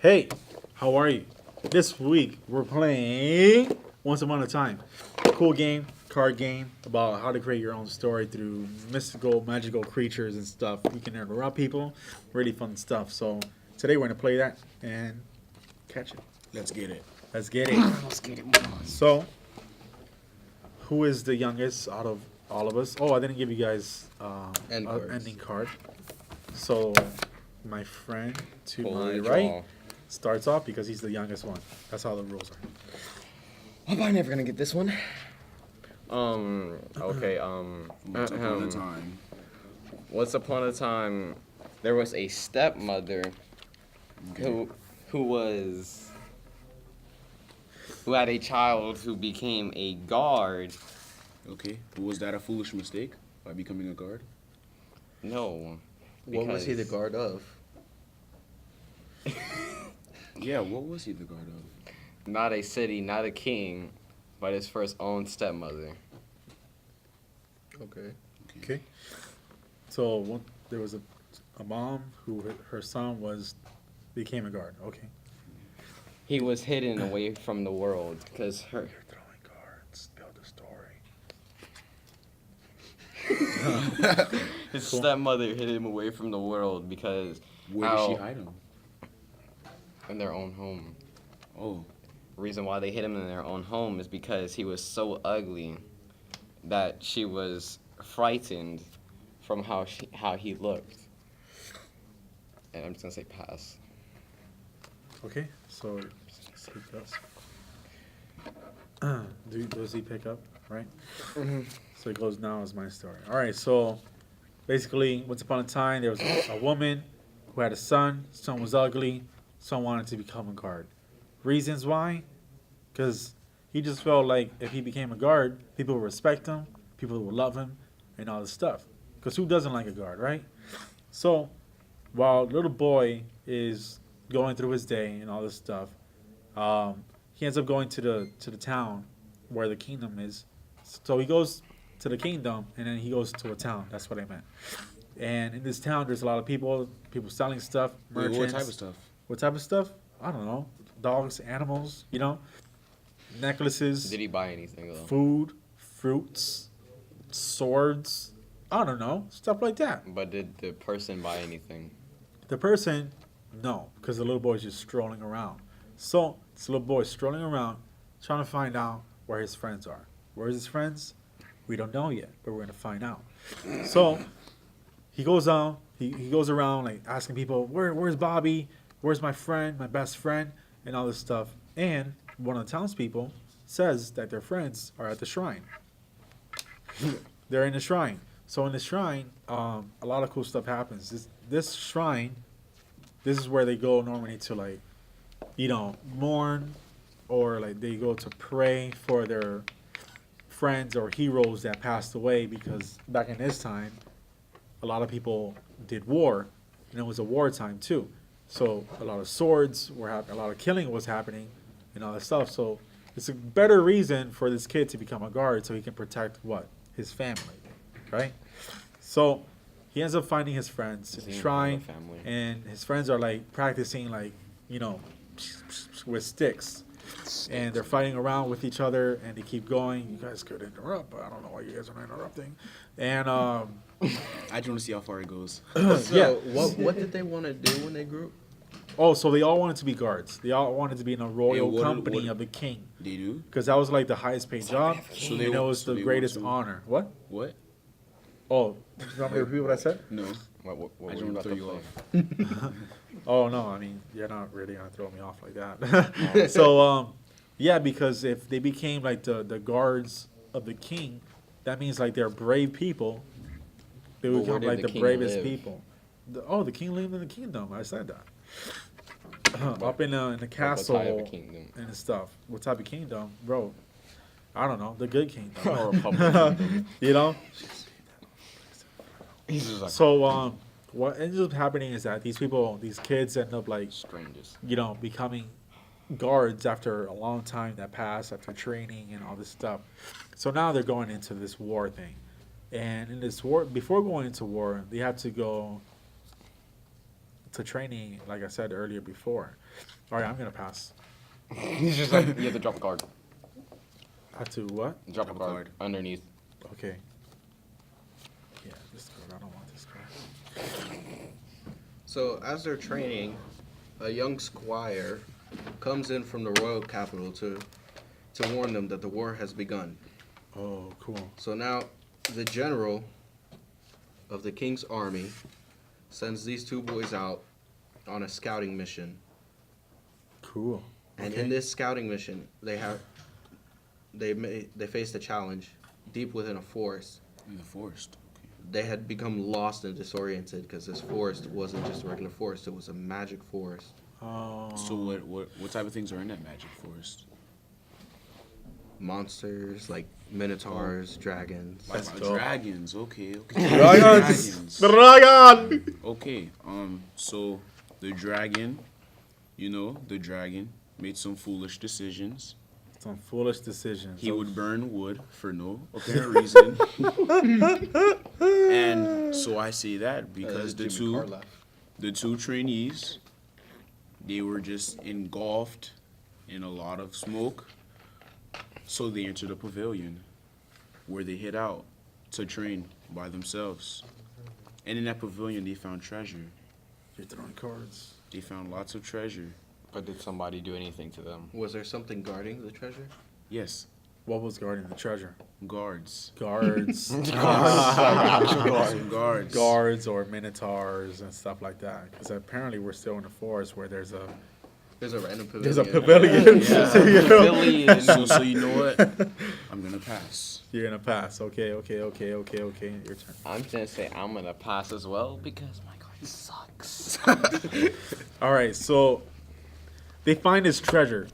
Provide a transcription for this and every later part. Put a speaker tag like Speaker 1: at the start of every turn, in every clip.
Speaker 1: Hey, how are you? This week we're playing Once Upon a Time. Cool game, card game about how to create your own story through mystical, magical creatures and stuff. You can interrupt people, really fun stuff. So today we're gonna play that and catch it.
Speaker 2: Let's get it.
Speaker 1: Let's get it.
Speaker 2: Let's get it.
Speaker 1: So, who is the youngest out of all of us? Oh, I didn't give you guys
Speaker 2: End
Speaker 1: an
Speaker 2: cards.
Speaker 1: ending card. So, my friend to
Speaker 2: Pull
Speaker 1: my
Speaker 2: and
Speaker 1: right
Speaker 2: draw.
Speaker 1: starts off because he's the youngest one. That's how the rules are.
Speaker 2: I'm probably never gonna get this one. Okay.
Speaker 3: Once upon a time.
Speaker 2: Once upon a time, there was a stepmother who had a child who became a guard.
Speaker 3: Okay. Was that a foolish mistake by becoming a guard?
Speaker 2: No.
Speaker 4: What was he the
Speaker 2: because
Speaker 4: guard of?
Speaker 3: Yeah, what was he the guard of?
Speaker 2: Not a city, not a king, but his first own stepmother.
Speaker 4: Okay.
Speaker 1: Okay. So there was a mom who her son became a guard. Okay.
Speaker 2: He was hidden away from the world because her.
Speaker 1: You're throwing cards. Build a story.
Speaker 2: His
Speaker 1: Cool.
Speaker 2: stepmother hid him away from the world because
Speaker 3: Where did she hide him?
Speaker 2: in their own home.
Speaker 3: Oh,
Speaker 2: Reason why they hid him in their own home is because he was so ugly that she was frightened from how he looked. And I'm just gonna say pass.
Speaker 1: Okay. So he does. Does he pick up? Right. So it goes now as my story. All right. So basically, once upon a time, there was a woman who had a son. Son was ugly. Son wanted to become a guard. Reasons why? Because he just felt like if he became a guard, people would respect him, people would love him, and all this stuff. Because who doesn't like a guard, right? So while little boy is going through his day and all this stuff, he ends up going to the town where the kingdom is. So he goes to the kingdom and then he goes to a town. That's what I meant. And in this town, there's a lot of people selling stuff,
Speaker 3: wait,
Speaker 1: merchants.
Speaker 3: what type of stuff?
Speaker 1: What type of stuff? I don't know. Dogs, animals, necklaces,
Speaker 2: Did he buy anything though?
Speaker 1: food, fruits, swords. I don't know. Stuff like that.
Speaker 2: But did the person buy anything?
Speaker 1: The person, no, because the little boy's just strolling around. So this little boy strolling around, trying to find out where his friends are. Where's his friends? We don't know yet, but we're gonna find out. So he goes on. He goes around like asking people, where's Bobby? Where's my friend, my best friend, and all this stuff. And one of the townspeople says that their friends are at the shrine. They're in the shrine. So in the shrine, a lot of cool stuff happens. This shrine, this is where they go normally to mourn, or like they go to pray for their friends or heroes that passed away, because back in this time, a lot of people did war, and it was a war time too. So a lot of swords were happening, a lot of killing was happening, and all that stuff. So it's a better reason for this kid to become a guard so he can protect what? His family, right? So he ends up finding his friends in the shrine,
Speaker 2: Family.
Speaker 1: and his friends are like practicing with sticks. And they're fighting around with each other, and they keep going. You guys could interrupt, but I don't know why you guys are interrupting. And
Speaker 3: I just want to see how far it goes.
Speaker 4: So
Speaker 1: yeah.
Speaker 4: what did they want to do when they grew up?
Speaker 1: Oh, so they all wanted to be guards. They all wanted to be in a royal
Speaker 3: what-
Speaker 1: company
Speaker 3: what-
Speaker 1: of the king,
Speaker 3: They do?
Speaker 1: because that was like the highest paid job,
Speaker 3: So
Speaker 1: and
Speaker 3: they
Speaker 1: it
Speaker 3: want-
Speaker 1: was
Speaker 3: so
Speaker 1: the
Speaker 3: they
Speaker 1: greatest
Speaker 3: want to-
Speaker 1: honor. What?
Speaker 3: What?
Speaker 1: Oh, you want me to repeat what I said?
Speaker 3: No.
Speaker 2: What
Speaker 3: I
Speaker 2: were
Speaker 3: just
Speaker 2: you
Speaker 3: want
Speaker 2: about
Speaker 3: to
Speaker 2: to
Speaker 3: throw you
Speaker 2: play?
Speaker 3: off.
Speaker 1: Oh no, I mean you're not really gonna throw me off like that. So yeah, because if they became like the guards of the king, that means like they're brave people. They
Speaker 2: But
Speaker 1: would
Speaker 2: where
Speaker 1: become
Speaker 2: did
Speaker 1: like
Speaker 2: the
Speaker 1: the
Speaker 2: king
Speaker 1: bravest
Speaker 2: live?
Speaker 1: people. The king lived in the kingdom. I said that. Up in the
Speaker 2: What
Speaker 1: castle
Speaker 2: type of kingdom?
Speaker 1: and stuff. What type of kingdom, bro? I don't know. The good kingdom.
Speaker 2: Or a public kingdom.
Speaker 1: You know.
Speaker 2: He's just like
Speaker 1: So what ends up happening is that these kids end up like
Speaker 2: strangers.
Speaker 1: becoming guards after a long time that passed, after training and all this stuff. So now they're going into this war thing. And in this war, before going into war, they have to go to training, like I said earlier before. All right, I'm gonna pass.
Speaker 2: He's just like, you have to drop a card.
Speaker 1: I have to what?
Speaker 2: Drop a card underneath.
Speaker 1: Okay. Yeah, this card. I don't want this card.
Speaker 4: So as they're training, a young squire comes in from the royal capital to warn them that the war has begun.
Speaker 1: Oh, cool.
Speaker 4: So now the general of the king's army sends these two boys out on a scouting mission.
Speaker 1: Cool.
Speaker 4: And
Speaker 1: Okay.
Speaker 4: in this scouting mission, they faced a challenge deep within a forest.
Speaker 3: In the forest. Okay.
Speaker 4: They had become lost and disoriented because this forest wasn't just a regular forest; it was a magic forest.
Speaker 1: Oh.
Speaker 3: So what type of things are in that magic forest?
Speaker 4: Monsters like minotaurs, dragons.
Speaker 1: Let's
Speaker 3: Like,
Speaker 1: go.
Speaker 3: dragons. Okay. Okay.
Speaker 1: Dragons.
Speaker 3: Dragons.
Speaker 1: Dragon.
Speaker 3: Okay. So the dragon, the dragon made some foolish decisions.
Speaker 1: Some foolish decisions.
Speaker 3: He would burn wood for no apparent reason. And so I say that because the two trainees, they were just engulfed in a lot of smoke. So they entered a pavilion where they hid out to train by themselves. And in that pavilion, they found treasure.
Speaker 1: You're throwing cards.
Speaker 3: They found lots of treasure.
Speaker 2: But did somebody do anything to them?
Speaker 4: Was there something guarding the treasure?
Speaker 3: Yes,
Speaker 1: What was guarding the treasure?
Speaker 3: guards.
Speaker 1: Guards.
Speaker 3: Some guards.
Speaker 1: Guards or minotaurs and stuff like that. Because apparently we're still in the forest where there's a
Speaker 4: random pavilion.
Speaker 1: there's a pavilion. So, you know,
Speaker 2: Billion.
Speaker 3: So you know what? I'm gonna pass.
Speaker 1: you're gonna pass. Okay. Your turn.
Speaker 2: I'm gonna say I'm gonna pass as well because my card sucks.
Speaker 1: All right. So they find this treasure,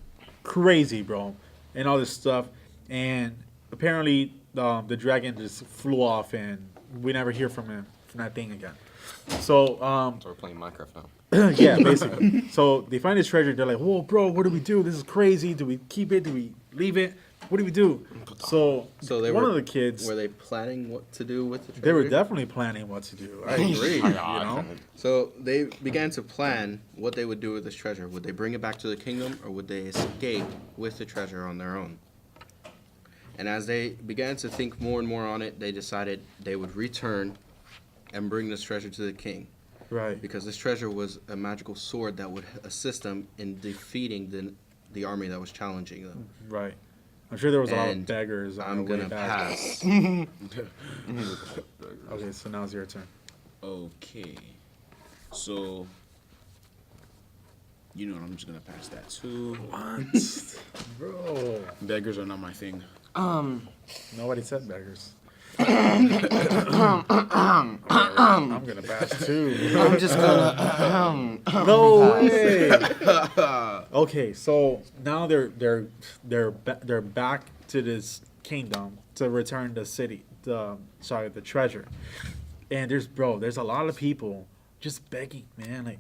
Speaker 1: crazy, bro, and all this stuff, and apparently the dragon just flew off, and we never hear from that thing again. So
Speaker 2: So we're playing Minecraft now.
Speaker 1: yeah, basically. So they find this treasure. They're like, "Whoa, bro, what do we do? This is crazy. Do we keep it? Do we leave it? What do we do?" So one of the kids,
Speaker 4: Were they planning what to do with the treasure?
Speaker 1: they were definitely planning what to do. I agree. You know,
Speaker 4: So they began to plan what they would do with this treasure. Would they bring it back to the kingdom, or would they escape with the treasure on their own? And as they began to think more and more on it, they decided they would return and bring this treasure to the king.
Speaker 1: right?
Speaker 4: Because this treasure was a magical sword that would assist them in defeating the army that was challenging them.
Speaker 1: Right. I'm sure there was a lot of
Speaker 4: And
Speaker 1: beggars on
Speaker 4: I'm
Speaker 1: the way
Speaker 4: gonna
Speaker 1: back.
Speaker 4: pass.
Speaker 1: Okay, so now's your turn.
Speaker 3: Okay. So I'm just gonna pass that too.
Speaker 1: What? Bro.
Speaker 3: Beggars are not my thing.
Speaker 1: Nobody said beggars. I'm gonna pass too.
Speaker 2: I'm just gonna.
Speaker 1: No way. Okay, so now they're back to this kingdom to return the city, the treasure. And there's a lot of people just begging, man. Like,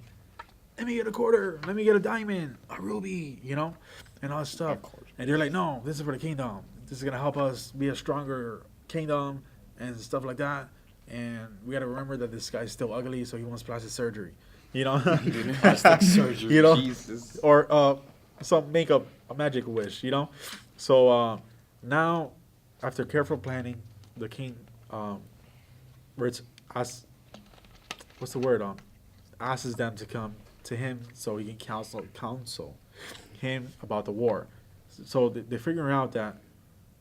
Speaker 1: let me get a quarter, let me get a diamond, a ruby, and all that stuff. And they're like, no, this is for the kingdom. This is gonna help us be a stronger kingdom and stuff like that. And we gotta remember that this guy's still ugly, so he wants plastic surgery.
Speaker 2: Plastic surgery. Jesus.
Speaker 1: Or make a magic wish. So now, after careful planning, the king asks them to come to him so he can counsel him about the war. So they're figuring out that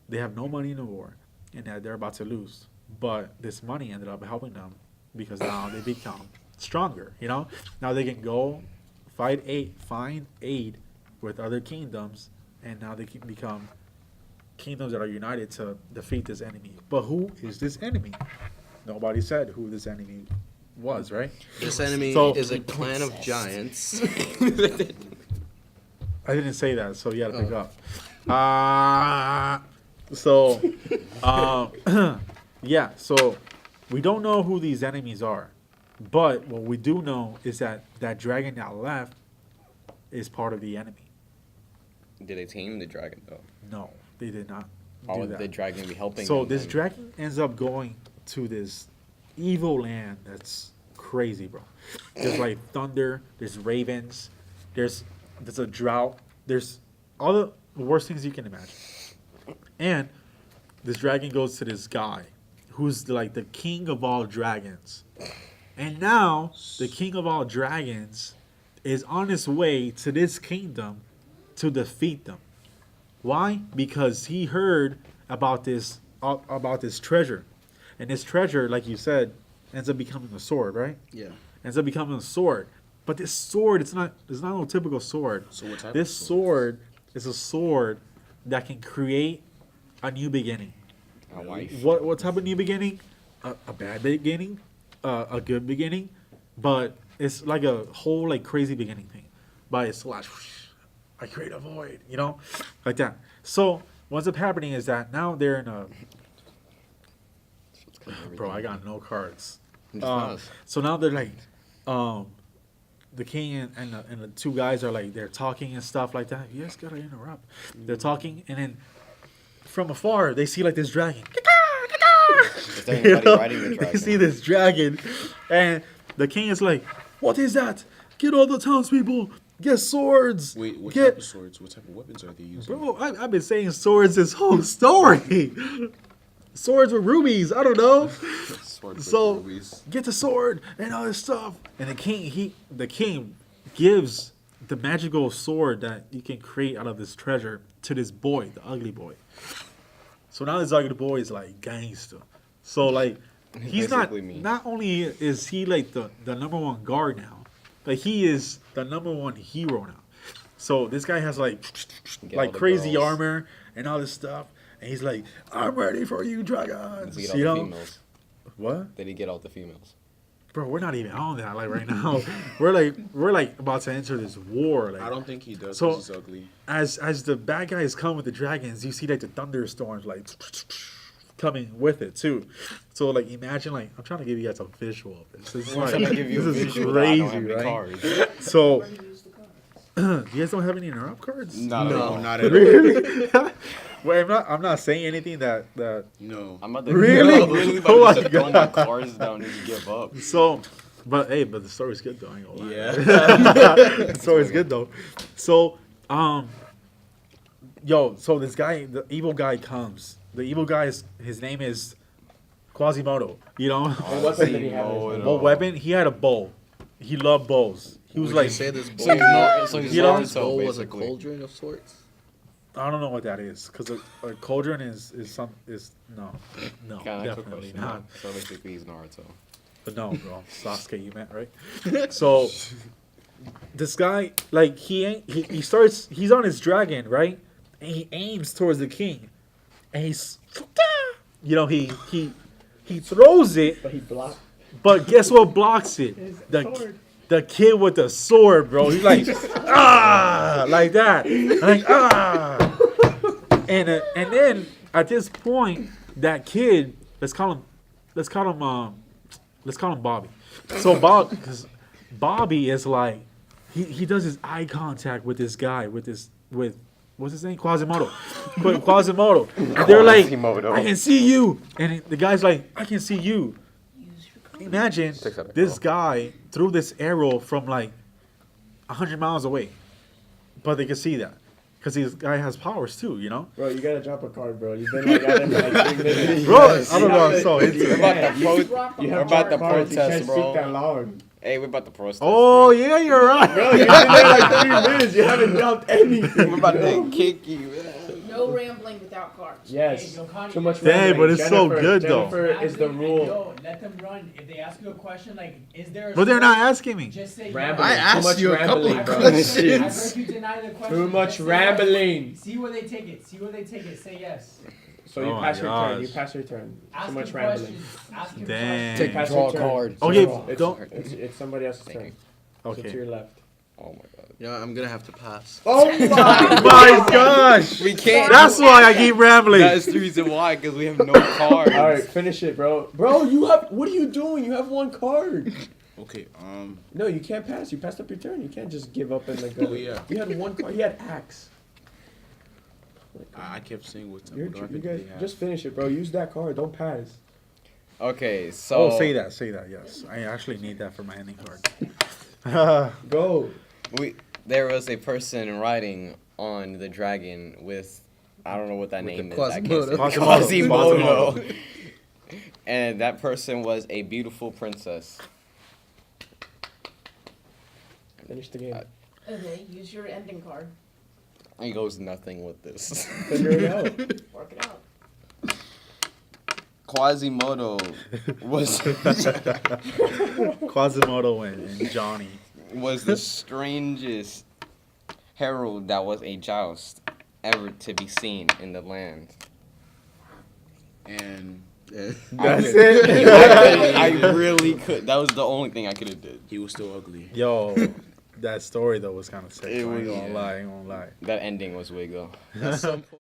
Speaker 1: they have no money in the war and that they're about to lose. But this money ended up helping them because now they become stronger. Now they can go find aid with other kingdoms, and now they can become kingdoms that are united to defeat this enemy. But who is this enemy? Nobody said who this enemy was, right?
Speaker 4: This enemy
Speaker 1: So-
Speaker 4: is a clan of giants.
Speaker 1: I didn't say that, so you gotta pick
Speaker 4: Oh.
Speaker 1: up. Yeah, so we don't know who these enemies are, but what we do know is that dragon that left is part of the enemy.
Speaker 2: Did they tame the dragon though?
Speaker 1: No, they did not
Speaker 2: How
Speaker 1: do
Speaker 2: would
Speaker 1: that.
Speaker 2: the dragon be helping?
Speaker 1: So
Speaker 2: them
Speaker 1: this
Speaker 2: then?
Speaker 1: dragon ends up going to this evil land that's crazy, bro. There's like thunder, there's ravens, there's there's a drought. There's all the worst things you can imagine. And this dragon goes to this guy who's like the king of all dragons. And now the king of all dragons is on his way to this kingdom to defeat them. Why? Because he heard about this treasure. And this treasure, like you said, ends up becoming a sword, right?
Speaker 4: Yeah.
Speaker 1: Ends up becoming a sword. But this sword, it's not no typical sword.
Speaker 3: So what type
Speaker 1: This
Speaker 3: of sword?
Speaker 1: sword is a sword that can create a new beginning.
Speaker 2: A wife.
Speaker 1: What type of new beginning? A bad beginning, a good beginning, but it's like a whole like crazy beginning thing. But it's like I create a void, you know, like that. So what's up happening is that now they're in a. Bro, I got no cards. So now they're like, the king and the two guys are like they're talking and stuff like that. You guys gotta interrupt. They're talking and then from afar they see like this dragon.
Speaker 2: Is there anybody riding the
Speaker 1: They
Speaker 2: dragon?
Speaker 1: see this dragon, and the king is like, "What is that? Get all the townspeople. Get swords.
Speaker 3: Wait, what
Speaker 1: Get
Speaker 3: type of swords? What type of weapons are they using?
Speaker 1: bro. I've been saying swords this whole story. Swords with rubies. I don't know.
Speaker 2: Sword with
Speaker 1: So
Speaker 2: rubies.
Speaker 1: get the sword and all this stuff. And the king gives the magical sword that you can create out of this treasure to this boy, the ugly boy. So now this ugly boy is like gangster. So like he's
Speaker 2: Basically me.
Speaker 1: not only is he like the number one guard now, but he is the number one hero now. So this guy has like
Speaker 2: Get all the
Speaker 1: crazy
Speaker 2: girls.
Speaker 1: armor and all this stuff. And he's like, I'm ready for you, dragons.
Speaker 2: Did he get all
Speaker 1: You
Speaker 2: the
Speaker 1: know?
Speaker 2: females?
Speaker 1: What?
Speaker 2: Did he get all the females?
Speaker 1: Bro, we're not even on that like right now. we're like about to enter this war. Like
Speaker 3: I don't think he does.
Speaker 1: So-
Speaker 3: 'Cause he's ugly.
Speaker 1: as the bad guys come with the dragons, you see like the thunderstorms like coming with it too. So like imagine like I'm trying to give you guys a visual of this. This is,
Speaker 2: I'm
Speaker 1: like,
Speaker 2: trying to give you a
Speaker 1: this is
Speaker 2: visual that I don't have
Speaker 1: crazy,
Speaker 2: any
Speaker 1: right?
Speaker 2: cards.
Speaker 1: So you guys don't have any interrupt cards?
Speaker 2: Not at all.
Speaker 3: Not at all.
Speaker 1: Really? Well, I'm not saying anything that
Speaker 3: No.
Speaker 2: I'm about to
Speaker 1: Really?
Speaker 2: I'm literally
Speaker 1: Oh
Speaker 2: about
Speaker 1: my
Speaker 2: to throw my
Speaker 1: God.
Speaker 2: cards down and give up.
Speaker 1: so. But hey, but the story's good though. I ain't gonna lie.
Speaker 3: Yeah.
Speaker 1: The story's good though. So so this guy, the evil guy comes. The evil guy his name is Quasimodo. You know,
Speaker 5: What weapon did he have? in his hand?
Speaker 1: what weapon? He had a bow. He loved bows. He was
Speaker 4: Would
Speaker 1: like,
Speaker 4: you say this bowl,
Speaker 2: So he's
Speaker 1: You know?
Speaker 4: this bowl was a
Speaker 2: basically.
Speaker 4: cauldron of sorts?
Speaker 1: I don't know what that is, because a cauldron is no,
Speaker 2: Can I ask a
Speaker 1: definitely
Speaker 2: question?
Speaker 1: not.
Speaker 2: So basically he's Naruto.
Speaker 1: But no, bro, Sasuke, you meant right. So this guy, like he starts. He's on his dragon, right? And he aims towards the king, and he's, he throws it.
Speaker 5: But he blocked
Speaker 1: But guess what blocks it?
Speaker 5: his
Speaker 1: The
Speaker 5: sword.
Speaker 1: the kid with the sword, bro. He's like, ah, like that, like ah. And then at this point, that kid, let's call him Bobby. So Bobby is like, he does his eye contact with this guy, with what's his name? Quasimodo. But Quasimodo. And they're like,
Speaker 2: Quasimodo.
Speaker 1: I can see you. And the guy's like, I can see you. Imagine this guy threw this arrow from like 100 miles away. But they can see that. Because this guy has powers too, you know?
Speaker 5: Bro, you gotta drop a card, bro. You've been like at it for like 3 minutes.
Speaker 1: Bro, I don't know. I'm so into it.
Speaker 5: You
Speaker 2: We're
Speaker 5: have
Speaker 2: about to
Speaker 5: cards, you
Speaker 2: protest,
Speaker 5: can't
Speaker 2: bro.
Speaker 5: speak that long.
Speaker 2: Hey, we're about to protest.
Speaker 1: Oh, yeah, you're right.
Speaker 5: Bro, you've been there like 3 minutes. You haven't dumped anything.
Speaker 2: We're about
Speaker 5: bro.
Speaker 2: to kick you.
Speaker 6: No rambling without cards.
Speaker 5: Yes.
Speaker 7: Hey, yo, Connie,
Speaker 5: Too much
Speaker 1: Dang,
Speaker 5: rambling.
Speaker 1: but it's so
Speaker 5: Jennifer-
Speaker 1: good, though.
Speaker 5: Jennifer is the rule.
Speaker 7: Yo, let them run. If they ask you a question, like, is there a
Speaker 1: But they're not asking me.
Speaker 7: Just say
Speaker 5: Rambling.
Speaker 4: I
Speaker 7: yes.
Speaker 4: asked
Speaker 5: Too much
Speaker 4: you a couple
Speaker 5: rambling,
Speaker 4: of
Speaker 5: bro.
Speaker 7: I've
Speaker 4: questions.
Speaker 7: heard you deny the question.
Speaker 5: Too much
Speaker 7: Just say
Speaker 5: rambling.
Speaker 7: yes. See where they take it. See where they take it. Say yes.
Speaker 5: So you
Speaker 1: Oh my
Speaker 5: pass your turn. You
Speaker 1: gosh.
Speaker 5: pass your turn.
Speaker 7: Ask
Speaker 5: Too
Speaker 7: him
Speaker 5: much rambling.
Speaker 7: questions. Ask him
Speaker 1: Dang.
Speaker 7: questions.
Speaker 5: Pass
Speaker 2: Draw
Speaker 5: your
Speaker 2: a
Speaker 5: turn.
Speaker 2: card.
Speaker 1: Okay,
Speaker 5: It's,
Speaker 1: don't.
Speaker 5: it's somebody else's turn.
Speaker 2: you.
Speaker 5: So to
Speaker 1: Okay.
Speaker 5: your left.
Speaker 2: Oh my god.
Speaker 4: You know, I'm gonna have to pass.
Speaker 5: Oh my!
Speaker 1: My gosh.
Speaker 2: We can't.
Speaker 1: That's why I keep rambling.
Speaker 2: That's the reason why, because we have no cards.
Speaker 5: All right, finish it, bro. Bro, you have. What are you doing? You have 1 card.
Speaker 3: Okay.
Speaker 5: No, you can't pass. You passed up your turn. You can't just give up and like go.
Speaker 3: Oh, yeah.
Speaker 5: You had 1 card. You had axe.
Speaker 3: I kept saying what
Speaker 5: You're,
Speaker 3: what
Speaker 5: you
Speaker 3: weapon
Speaker 5: guys
Speaker 3: they have.
Speaker 5: just finish it, bro. Use that card. Don't pass.
Speaker 2: Okay, so.
Speaker 1: Oh, say that. Yes. I actually need that for my ending card.
Speaker 5: Go.
Speaker 2: there was a person riding on the dragon with, I don't know what that
Speaker 4: With
Speaker 2: name
Speaker 4: the
Speaker 2: is. I can't say-
Speaker 1: Quasimodo.
Speaker 2: Quasimodo. And that person was a beautiful princess.
Speaker 5: Finish the game.
Speaker 6: Okay, use your ending card.
Speaker 2: He goes nothing with this.
Speaker 5: Figure it out.
Speaker 6: Work it out.
Speaker 2: Quasimodo was
Speaker 1: Quasimodo and Johnny.
Speaker 2: was the strangest herald that was a joust ever to be seen in the land.
Speaker 3: And
Speaker 1: That's it.
Speaker 2: I really could. That was the only thing I could have did.
Speaker 3: he was still ugly.
Speaker 1: Yo, that story though was kind of sick.
Speaker 2: It
Speaker 1: I ain't
Speaker 2: was-
Speaker 1: gonna lie. I ain't gonna lie.
Speaker 2: That ending was wig though.
Speaker 4: At some point,